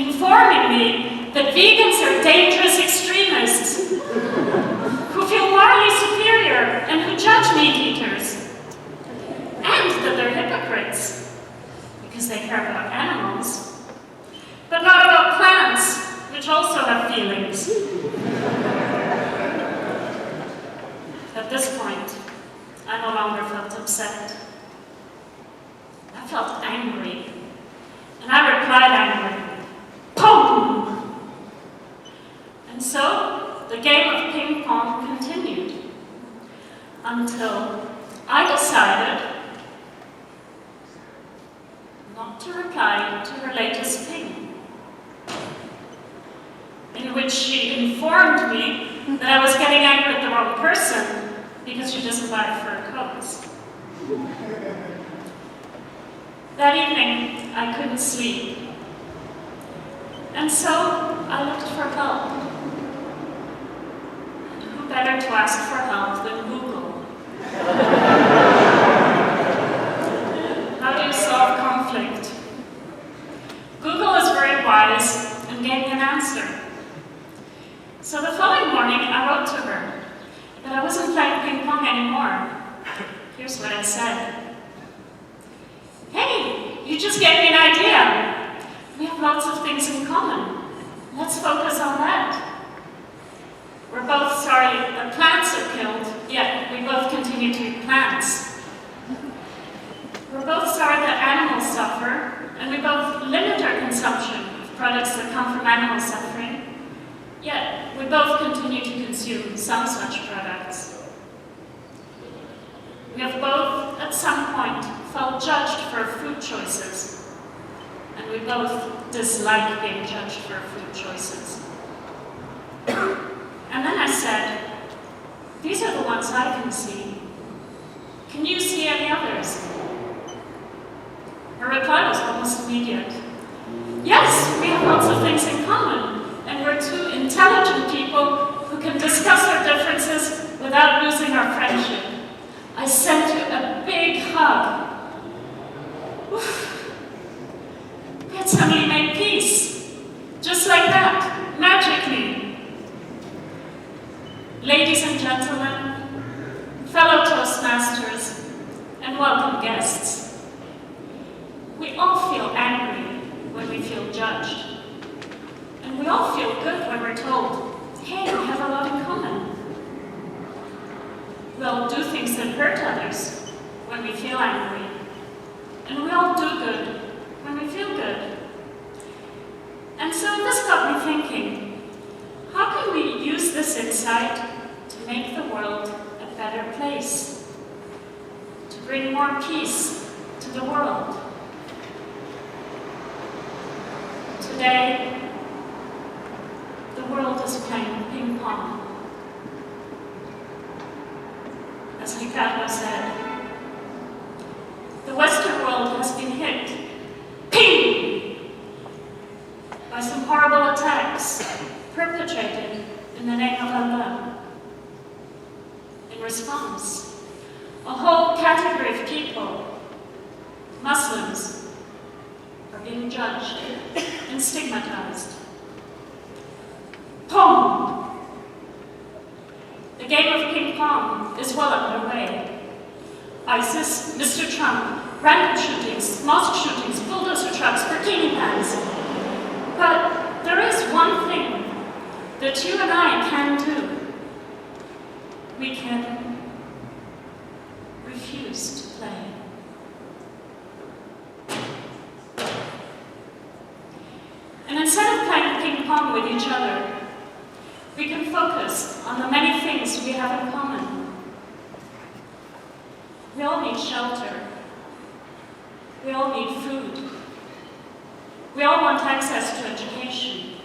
informing me that vegans are dangerous extremists who feel morally superior and who judge meat eaters, and that they're hypocrites because they care about animals, but not about plants, which also have feelings. At this point, I no longer felt upset. I felt angry, and I replied angrily, "Boom!" And so, the game of ping pong continued until I decided not to reply to her latest ping, in which she informed me that I was getting angry at the wrong person because she doesn't buy fur coats. That evening, I couldn't sleep, and so I looked for help. And who better to ask for help than Google? How do you solve conflict? Google is very wise and gave me an answer. So the following morning, I wrote to her that I wasn't playing ping pong anymore. Here's what I said. "Hey, you just gave me an idea. We have lots of things in common. Let's focus on that. We're both sorry that plants are killed, yet we both continue to eat plants. We're both sorry that animals suffer, and we both limit our consumption of products that come from animal suffering, yet we both continue to consume some such products. We have both, at some point, felt judged for our food choices, and we both dislike being judged for our food choices." And then I said, "These are the ones I can see. Can you see any others?" Her reply was almost immediate. "Yes, we have lots of things in common, and we're two intelligent people who can discuss our differences without losing our friendship. I sent you a big hug." Oof. We had suddenly made peace, just like that, magically. Ladies and gentlemen, fellow Toastmasters, and welcome guests, we all feel angry when we feel judged. And we all feel good when we're told, "Hey, we have a lot in common." We all do things that hurt others when we feel angry. And we all do good when we feel good. And so this got me thinking, how can we use this insight to make the world a better place? To bring more peace to the world? Today, the world is playing ping pong. As Ricardo said, the Western world has been hit, ping, by some horrible attacks perpetrated in the name of Allah. In response, a whole category of people, Muslims, are being judged and stigmatized. Pong! The game of ping pong is well underway. ISIS, Mr. Trump, random shootings, mosque shootings, bulldozer trucks, bikini pants. But there is one thing that you and I can do. We can refuse to play. And instead of playing ping pong with each other, we can focus on the many things we have in common. We all need shelter. We all need food. We all want access to education.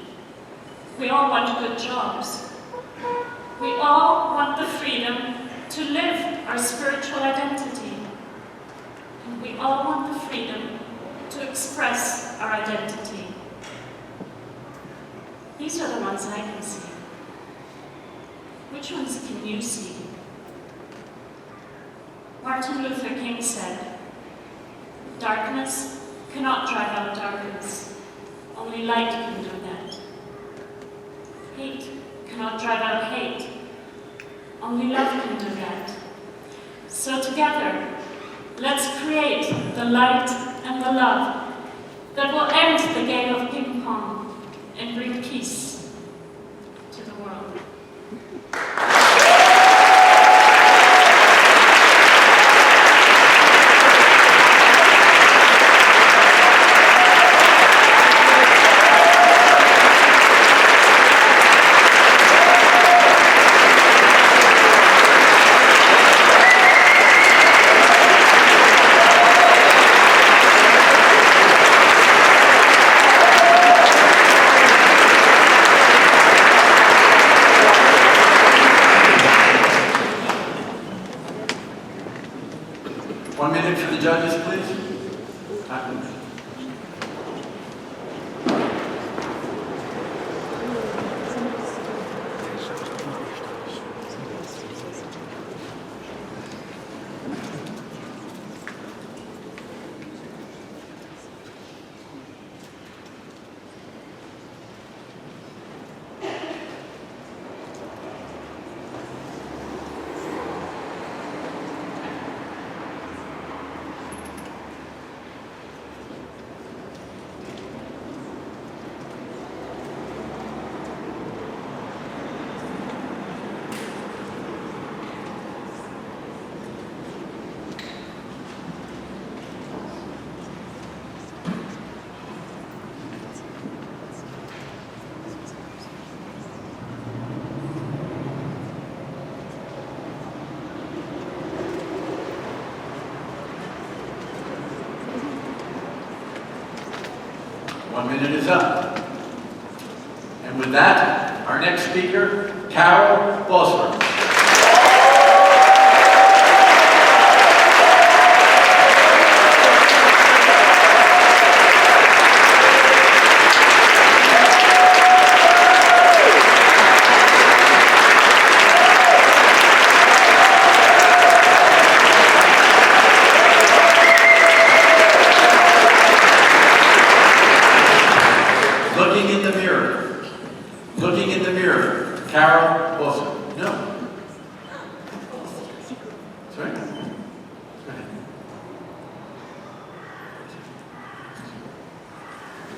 We all want good jobs. We all want the freedom to live our spiritual identity. And we all want the freedom to express our identity. These are the ones I can see. Which ones can you see? Martin Luther King said, "Darkness cannot drive out darkness. Only light can do that. Hate cannot drive out hate. Only love can do that. So together, let's create the light and the love that will end the game of ping pong and bring peace to the world. Judges, please. One minute is up. And with that, our next speaker, Carol Bosworth. Carol Bosworth. No. Sorry? Go ahead.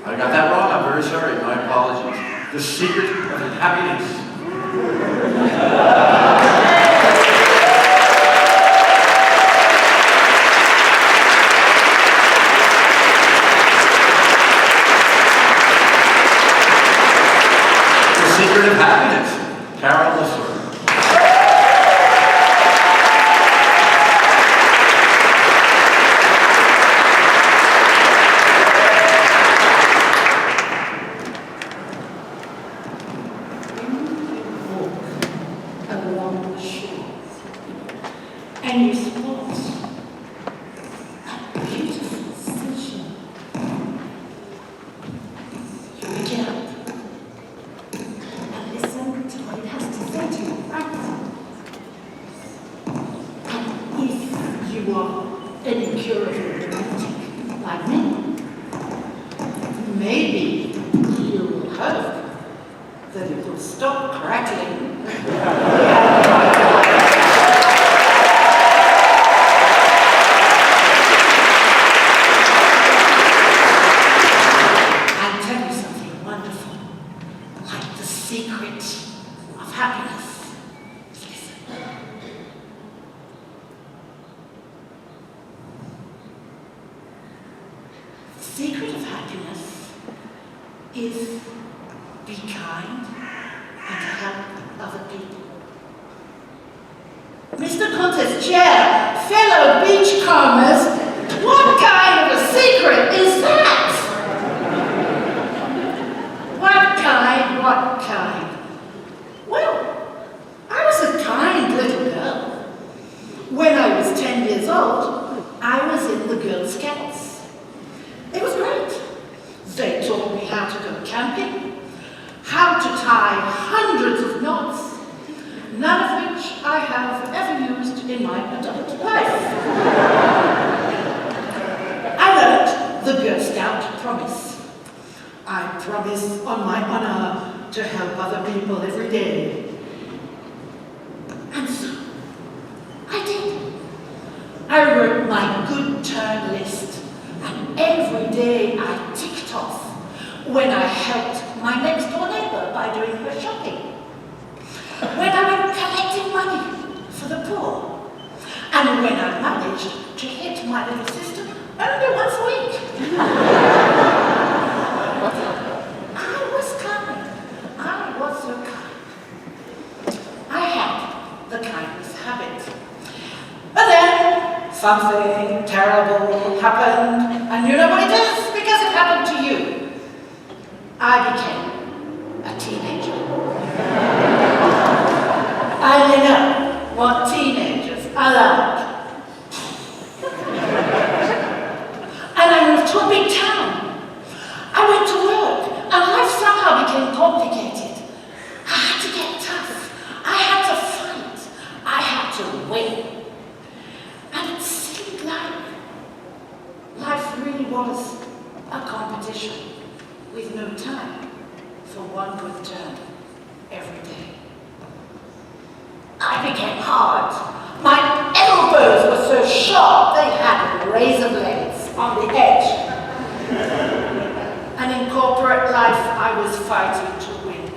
I got that wrong. I'm very sorry. My apologies. The secret of happiness. The secret of happiness. Carol Bosworth. Along the shore, and you spot a beautiful station. You reach out and listen to what it has to say to you, right? And if you are an incurable romantic like me, maybe you will hope that it will stop crackling. And tell you something wonderful, like the secret of happiness. Listen. The secret of happiness is be kind and help other people. Mr. Contest Chair, fellow beachcombers, what kind of a secret is that? What kind, what kind? Well, I was a kind little girl. When I was 10 years old, I was in the Girl Scouts. It was great. They taught me how to go camping, how to tie hundreds of knots, none of which I have ever used in my adult life. I learned the Girl Scout promise. I promise on my honor to help other people every day. And so, I did. I wrote my good turn list, and every day I ticked off when I helped my next door neighbor by doing her shopping, when I went collecting money for the poor, and when I managed to hit my little sister only once a week. I was kind. I was so kind. I had the kindness habit. But then something terrible happened, and you know what it is because it happened to you. I became a teenager. I know what teenagers are like. And I moved to a big town. I went to work, and life somehow became complicated. I had to get tough. I had to fight. I had to win. And it seemed like life really was a competition with no time for one good turn every day. I became hard. My elbows were so sharp they had razor blades on the edge. And in corporate life, I was fighting to win.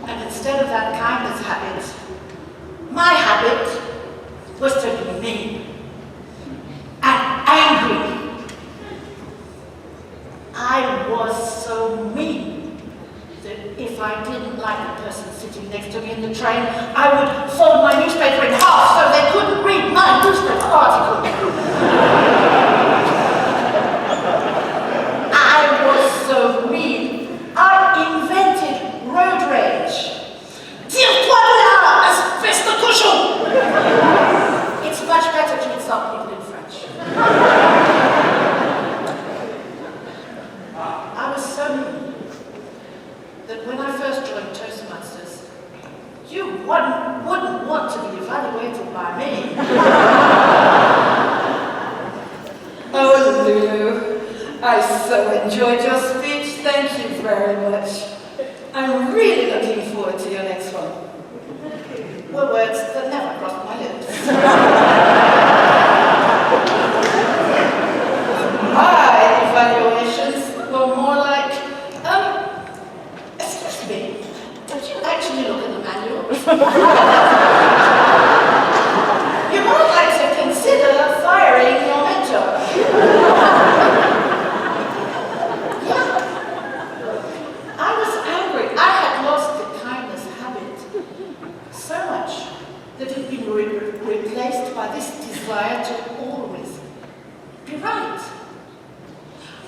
And instead of that kindness habit, my habit was to be mean and angry. I was so mean that if I didn't like the person sitting next to me in the train, I would fold my newspaper in half so they couldn't read my newspaper article. I was so mean, I invented road rage. Tire-toi de là, espèce de cochon! It's much better to insult people in French. I was so mean that when I first joined Toastmasters, you wouldn't want to be evaluated by me. Oh, Lou, I so enjoyed your speech. Thank you very much. I'm really looking forward to your next one. Were words that never crossed my lips. My evaluations were more like, excuse me, did you actually look at the manual? You might like to consider firing your mentor. Yeah. I was angry. I had lost the kindness habit so much that it had been replaced by this desire to always be right.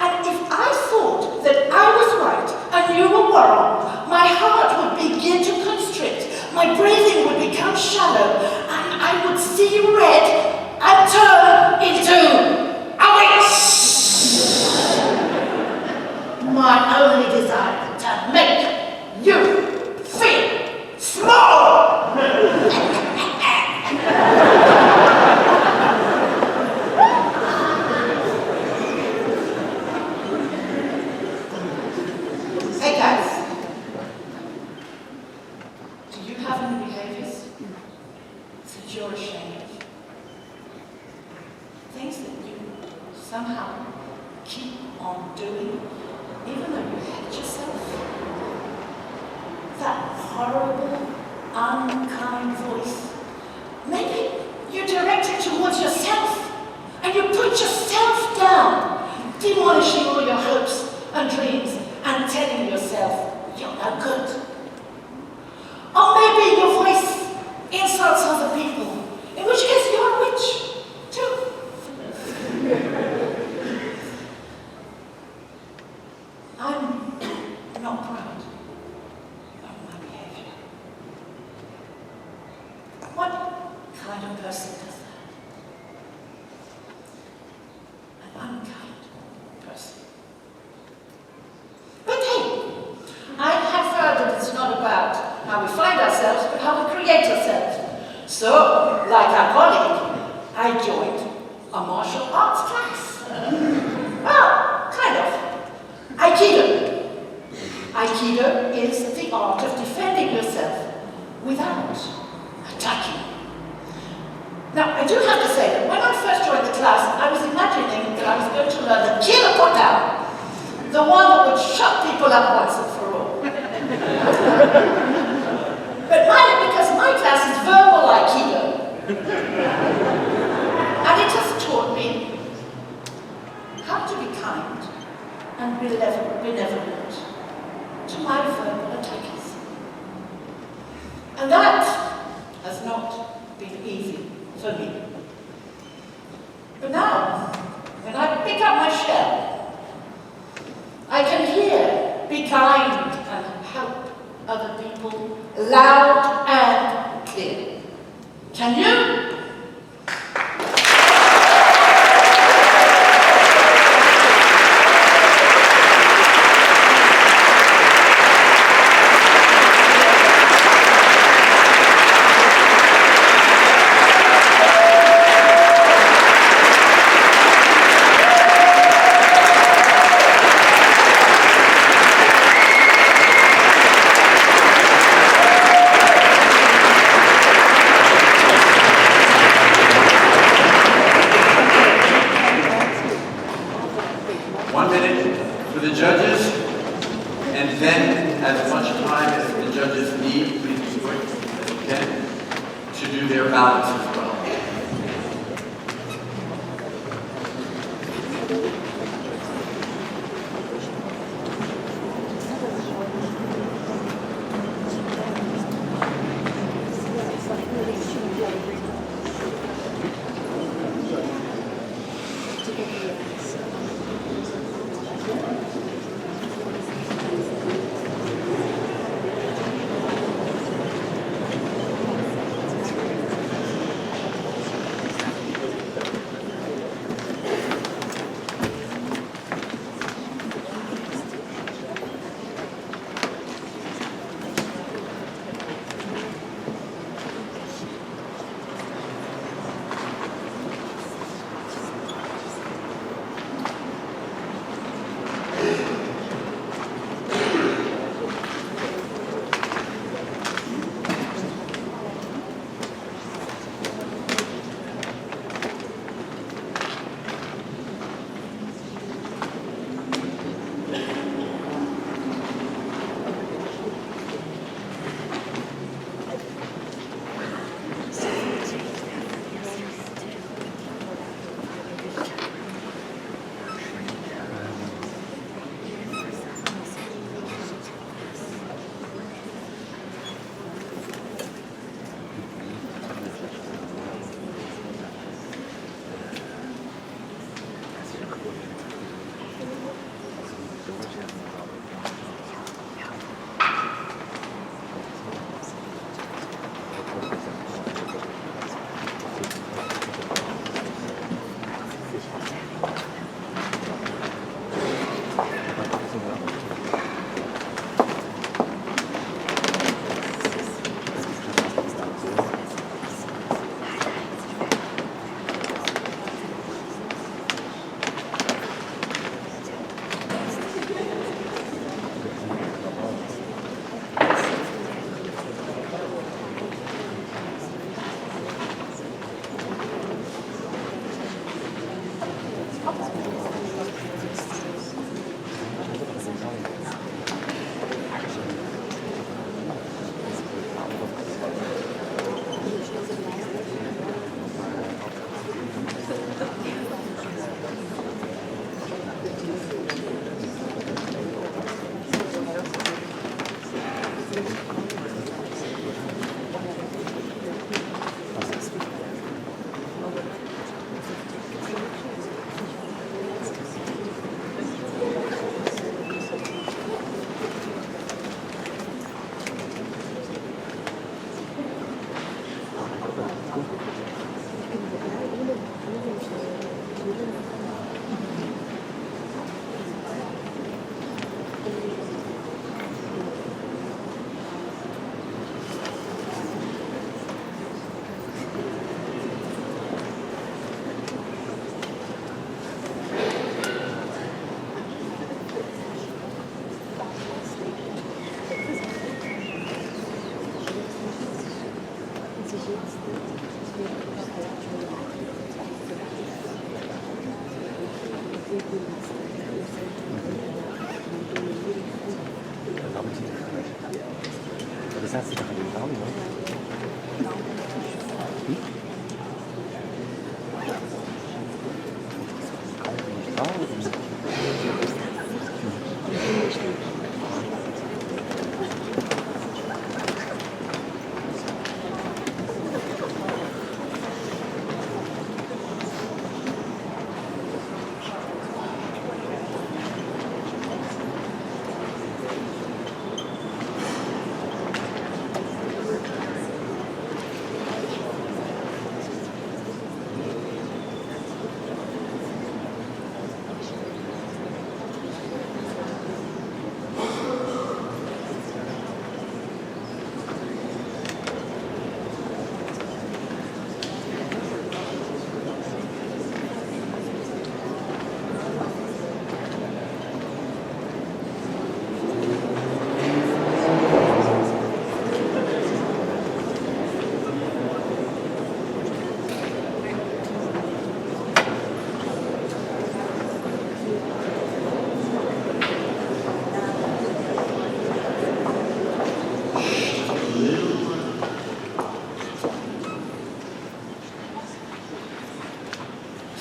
And if I thought that I was right and you were wrong, my heart would begin to constrict, my breathing would become shallow, and I would see red and turn into a witch. My only desire to make you feel small. Hey guys, do you have any behaviors that you're ashamed of? Things that you somehow keep on doing, even though you hate yourself? That horrible, unkind voice. Maybe you direct it towards yourself, and you put yourself down, demolishing all your hopes and dreams, and telling yourself you're no good. Or maybe your voice insults other people, in which case you're a witch, too. I'm not proud of my behavior. What kind of person does that? An unkind person. But hey, I have heard that it's not about how we find ourselves, but how we create ourselves. So, without attacking. Now, I do have to say that when I first joined the class, I was imagining that I was going to learn the killer put down, the one that would shut people up once and for all. But because my class is verbal Aikido, and it has taught me how to be kind and benevolent to my verbal attackers. And that has not been easy for me. But now, when I pick up my shell, I can hear, be kind and help other people loud and clear. Can you?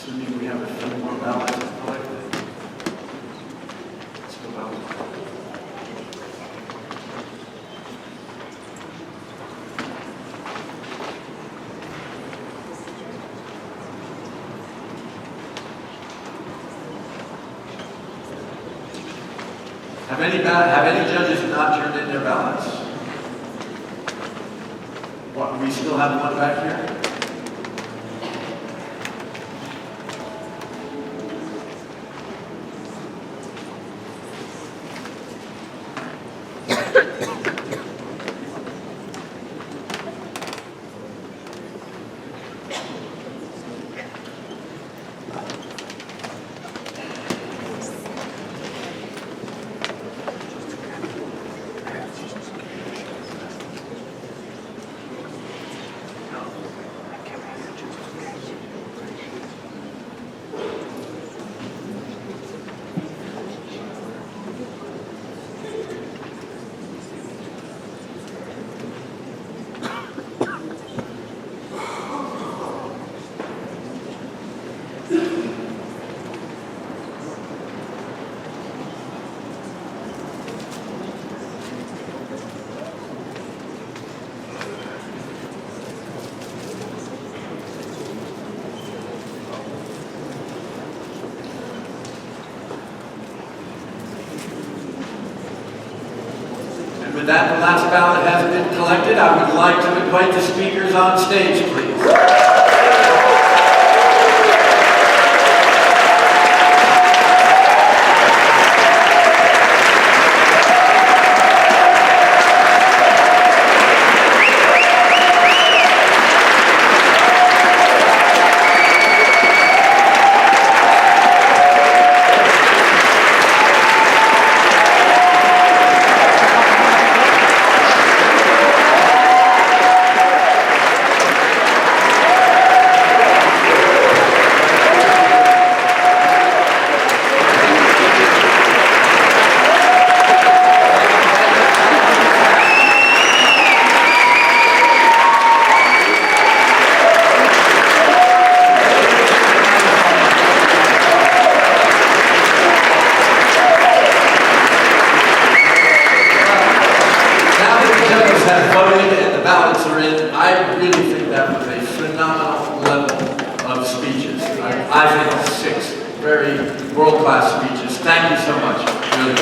Assuming we have a few more ballots collected. Let's go ballot. Have any judges not turned in their ballots? What, we still have one back here? With that, the last ballot has been collected. I would like to invite the speakers on stage, please. I really think that was a phenomenal level of speeches. I think 6 very world-class speeches. Thank you so much. Really.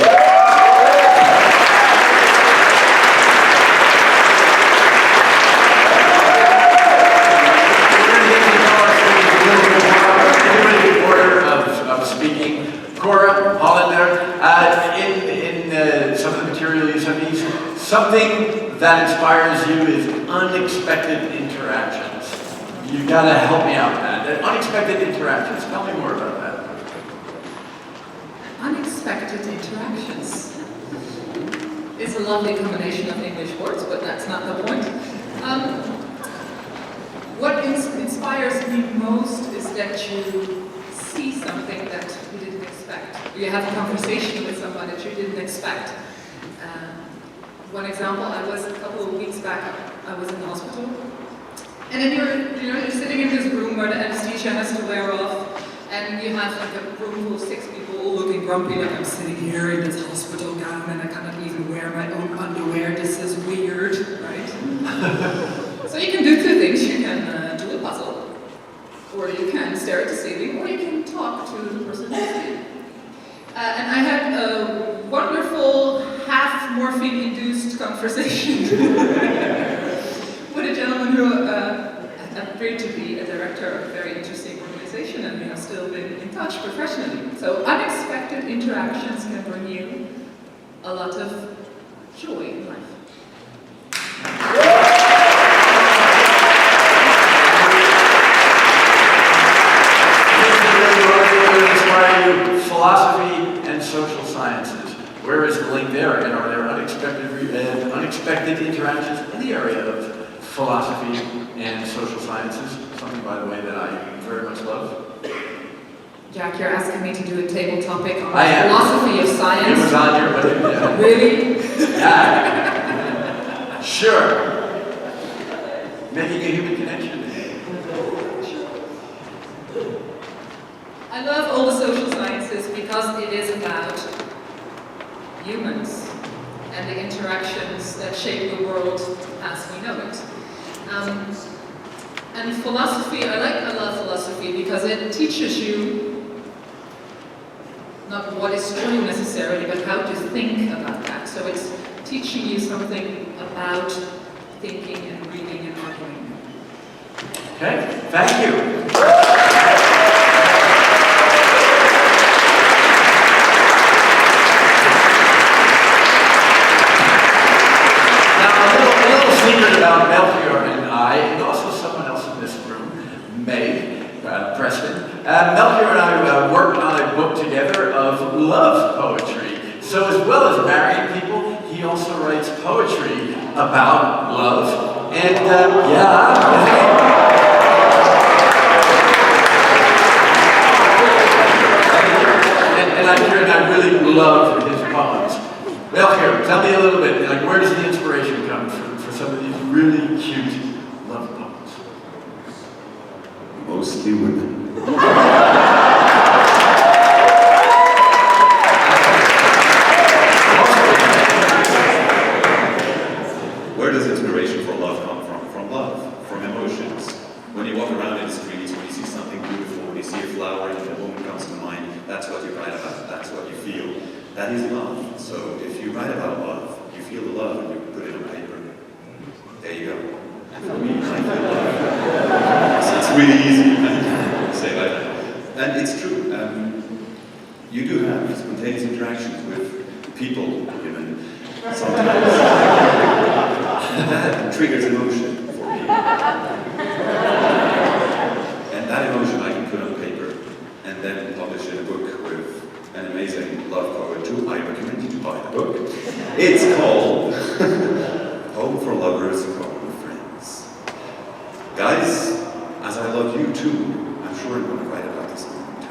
Cora, Hollander, in some of the material you sent me, something that inspires you is unexpected interactions. You gotta help me out with that. Unexpected interactions. Tell me more about that. Unexpected interactions. It's a lovely combination of English words, but that's not the point. What inspires me most is that you see something that you didn't expect. You have a conversation with someone that you didn't expect. One example, I was a couple of weeks back, I was in the hospital, and then you're sitting in this room where the anesthesia has to wear off, and you have like a room full of 6 people all looking grumpy, like I'm sitting here in this hospital gown and I cannot even wear my own underwear. This is weird, right? So you can do two things. You can do a puzzle, or you can stare at the ceiling, or you can talk to the person next to you. And I had a wonderful, half morphine-induced conversation with a gentleman who appeared to be a director of a very interesting organization, and we have still been in touch professionally. So unexpected interactions can bring you a lot of joy in life. Philosophy and social sciences. Where is the link there? And are there unexpected interactions in the area of philosophy and social sciences? Something, by the way, that I very much love. Jack, you're asking me to do a table topic on philosophy of science. It was on your budget. Yeah. Really? Yeah. Sure. Making a human connection. I love all the social sciences because it is about humans and the interactions that shape the world as we know it. And philosophy, I love philosophy because it teaches you not what is true necessarily, but how to think about that. So it's teaching you something about thinking and reading and arguing. Okay, thank you. About Melchior and I, and also someone else in this room, Meg Preston. Melchior and I worked on a book together of love poetry. So as well as marrying people, he also writes poetry about love. And and I really love his poems. Melchior, tell me a little bit, like where does the inspiration come from for some of these really cute love poems? Mostly women. Where does inspiration for love come from? From love, from emotions. When you walk around in the streets, when you see something beautiful, when you see a flower and a woman comes to mind, that's what you write about, that's what you feel. That is love. So if you write about love, you feel the love and you put it on paper. There you go. For me, I feel love. So it's really easy to say like that. And it's true. You do have spontaneous interactions with people, women, sometimes. That triggers emotion for me. And that emotion I can put on paper and then publish in a book with an amazing love poet too. I recommend you to buy the book. It's called Home for Lovers, Home for Friends. Guys, as I love you too, I'm sure I'm going to write about this moment.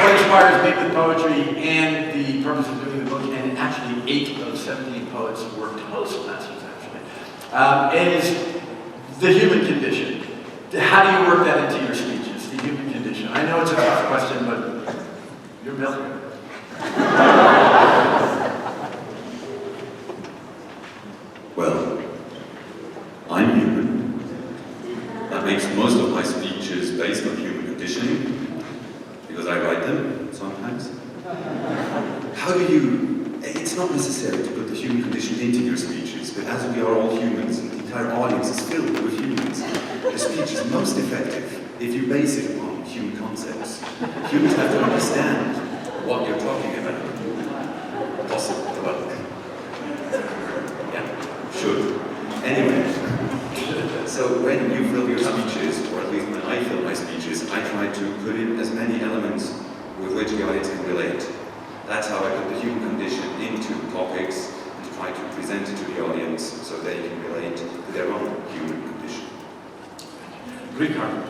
What inspires me with poetry and the purpose of doing the book, and actually 8 of 17 poets were Toastmasters actually, is the human condition. How do you work that into your speeches, the human condition? I know it's a tough question, but you're Melchior. Well, I'm human. That makes most of my speeches based on human conditioning, because I write them sometimes. How do you... It's not necessary to put the human condition into your speeches, but as we are all humans, and the entire audience is filled with humans, the speech is most effective if you base it on human concepts. Humans have to understand what you're talking about. Possible, well, yeah, should. Anyway, so when you fill your speeches, or at least when I fill my speeches, I try to put in as many elements with which the audience can relate. That's how I put the human condition into topics and to try to present it to the audience so they can relate to their own human condition. Greek harmony.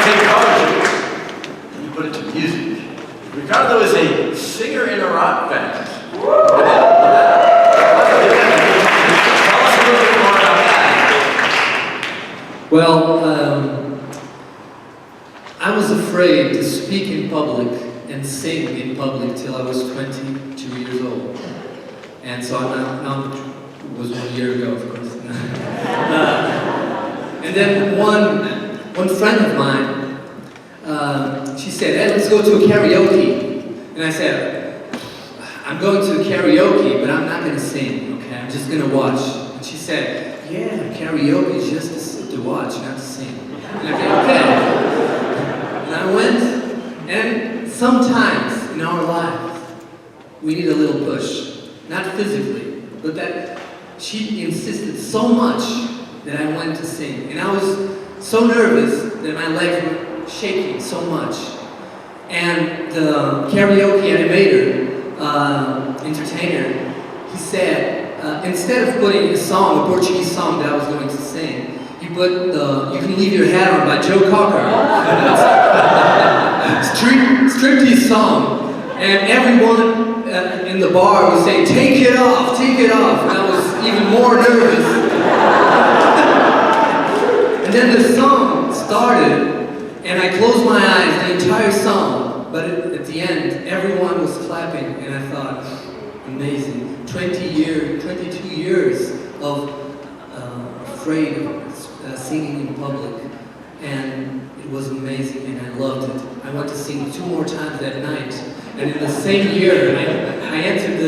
Take poetry. Ricardo is a singer in a rock band. Tell us a little bit more about that. Well, I was afraid to speak in public and sing in public till I was 22 years old. And so now it was 1 year ago, of course. And then one friend of mine, she said, hey, let's go to a karaoke. And I said, I'm going to karaoke, but I'm not going to sing, okay? I'm just going to watch. And she said, yeah, karaoke is just to watch, not to sing. And I said, okay. And I went, and sometimes in our lives, we need a little push. Not physically, but that she insisted so much that I went to sing. And I was so nervous that my legs were shaking so much. And the karaoke animator, entertainer, he said, instead of putting a song, a Portuguese song that I was going to sing, he put You Can Leave Your Hat On by Joe Cocker. Striptease song. And everyone in the bar was saying, take it off, take it off. And I was even more nervous. And then the song started, and I closed my eyes the entire song. But at the end, everyone was clapping, and I thought, amazing. 22 years of afraid of singing in public. And it was amazing, and I loved it. I went to sing 2 more times that night. And in the same year, I entered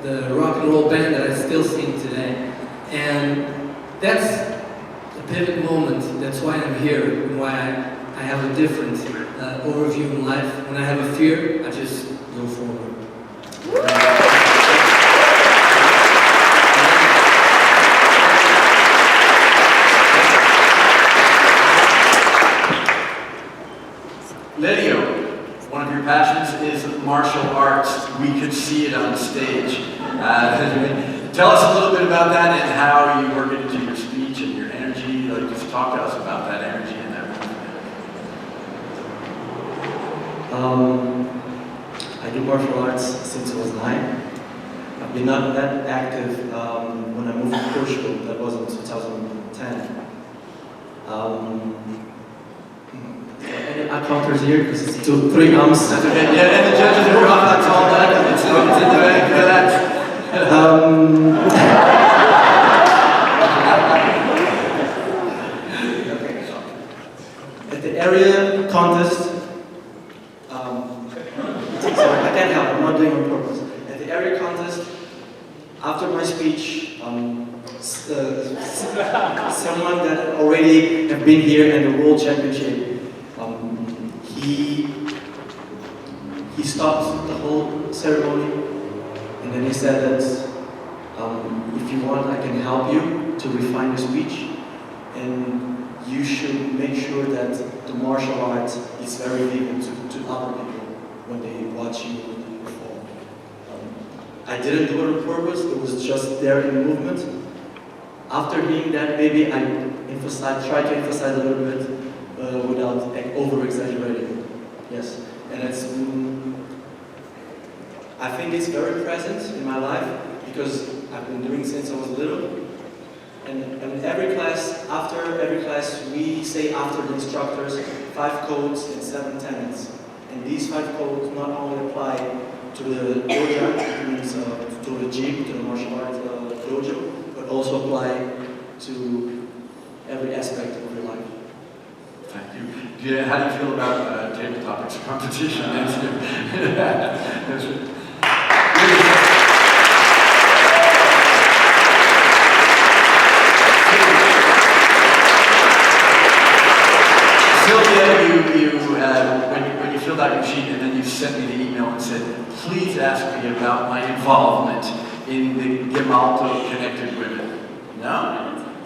the rock and roll band that I still sing today. And that's a pivot moment. That's why I'm here, and why I have a different overview in life. When I have a fear, I just go forward. Lydio, one of your passions is martial arts. We could see it on stage. Tell us a little bit about that and how you work it into your speech and your energy. Like, just talk to us about that energy and everything. I do martial arts since I was 9. I've been not that active when I moved to Portugal. That was in 2010. Any counters here? Because it's 3 arms. That's okay. Yeah, and the judges are off. That's all that. It's in the bank for that. At the area contest, sorry, I can't help. I'm not doing it on purpose. At the area contest, after my speech, someone that already have been here in the World Championship, he stopped the whole ceremony, and then he said that if you want, I can help you to refine your speech, and you should make sure that the martial arts is very vivid to other people when they watch you perform. I didn't do it on purpose, it was just there in the movement. After hearing that, maybe I try to emphasize a little bit without over-exaggerating. Yes, and it's, I think it's very present in my life because I've been doing since I was little. And every class, after every class, we say after the instructors 5 codes and 7 tenets. And these 5 codes not only apply to the dojo, it means to the gym, to the martial arts dojo, but also apply to every aspect of your life. Thank you. Yeah, how do you feel about tabletop competition? When you filled out your sheet and then you sent me the email and said, please ask me about my involvement in the Gemalto Connected Women. No?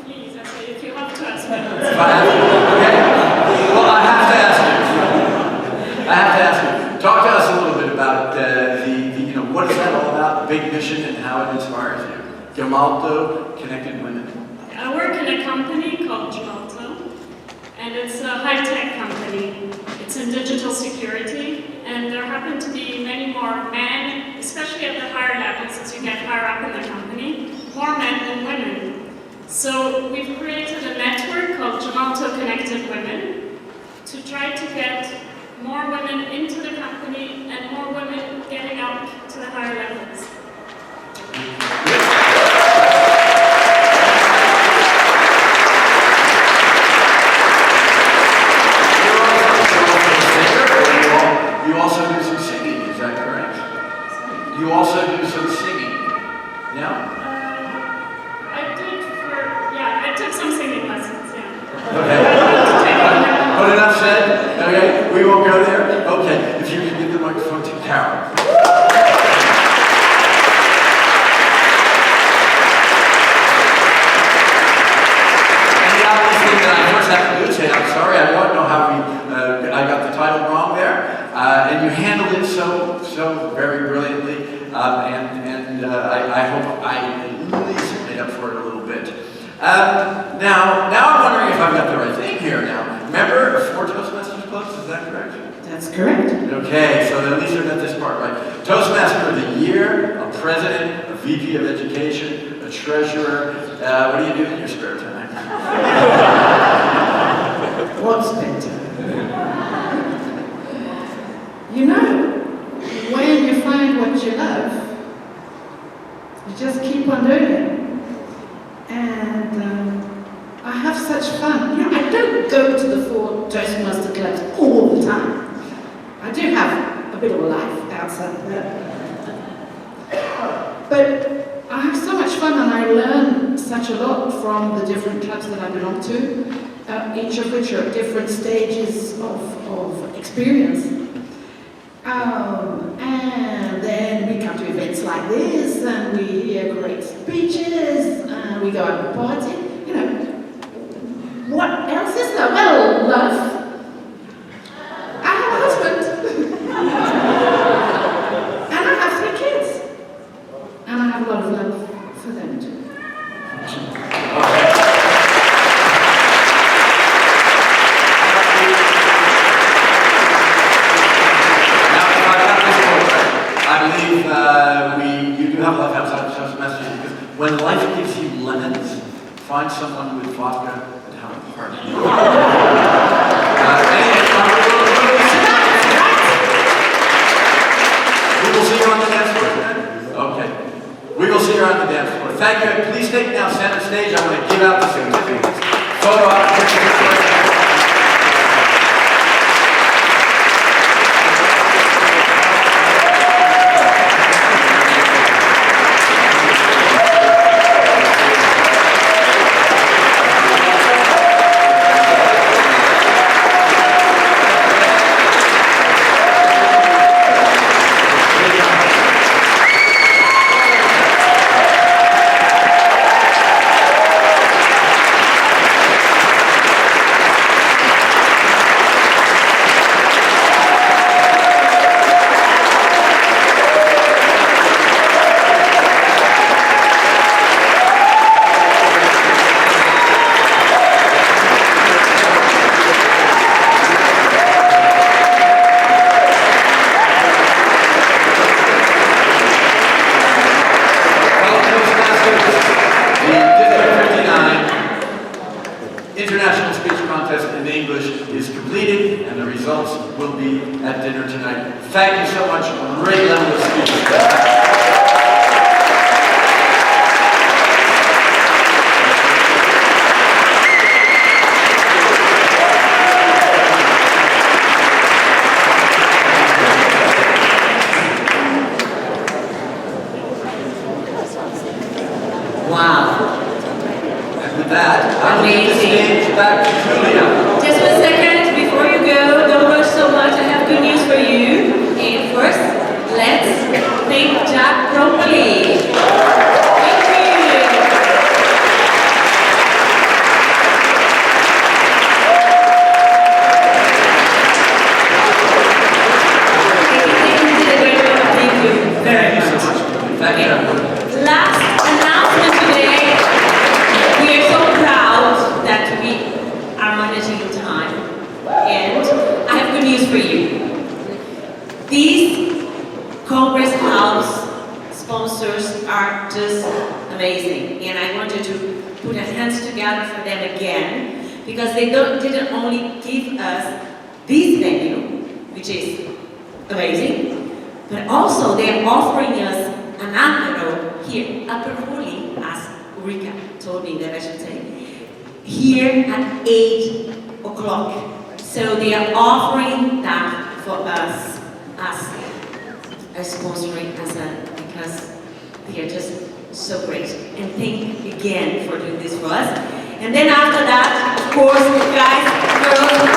Please, I say, if you have to ask me. Okay. Well, I have to ask you. Talk to us a little bit about what is that all about, the big mission and how it inspires you. Gemalto Connected Women. I work in a company called Gemalto, and it's a high-tech company. It's in digital security, and and there happen to be many more men, especially at the higher levels as you get higher up in the company, more men than women. So we've created a network called Gemalto Connected Women to try to get more women into the company and more women getting up to the higher levels. You also do some singing, is that correct? You also do some singing. Yeah? I took some singing lessons, yeah. Okay. But enough said. Okay, we won't go there. Okay, if you can give the microphone to Carol. And the obvious thing that I first have to do is say, I'm sorry, I don't know how I got the title wrong there. And you handled it so very brilliantly. I hope I at least made up for it a little bit. Now I'm wondering if I've got the right thing here now. Remember, 4 Toastmasters clubs, is that correct? That's correct. Okay, so at least I got this part right. Toastmaster of the Year, a president, a VP of Education, a treasurer. What do you do in your spare time? What's better? You know, when you find what you love, you just keep on doing it. And I have such fun. You know, I don't go to the 4 Toastmaster clubs all the time. I do have a bit of a life outside there. But I have so much fun and I learn such a lot from the different clubs that I belong to, each of which are at different stages of experience. And then we come to events like this, and we hear great speeches, and we go out and party. You know, what else is there? Well, love. I have a husband. And I have 3 kids. And I have a lot of love for them too. You do have a love outside of Toastmasters because when life gives you lemons, find someone with vodka and have a party. We will see you on the dance floor then? Okay. We will see you on the dance floor. Thank you. Please take now center stage. I want to give out the certificates. Photo op. International Speech Contest in English is completed, and the results will be at dinner tonight. Thank you so much. Great level of speech. Amazing. Back to Julia. Just 1 second before you go, don't rush so much. I have good news for you. And first, let's thank John. are just amazing. And I wanted to put our hands together for them again, because they didn't only give us this venue, which is amazing, but also they are offering us an apero here, aperoli, as Ulrika told me that I should say, here at 8 o'clock. So they are offering that for us as sponsoring, because they are just so great. And thank you again for doing this for us. And then after that, of course, guys, girls,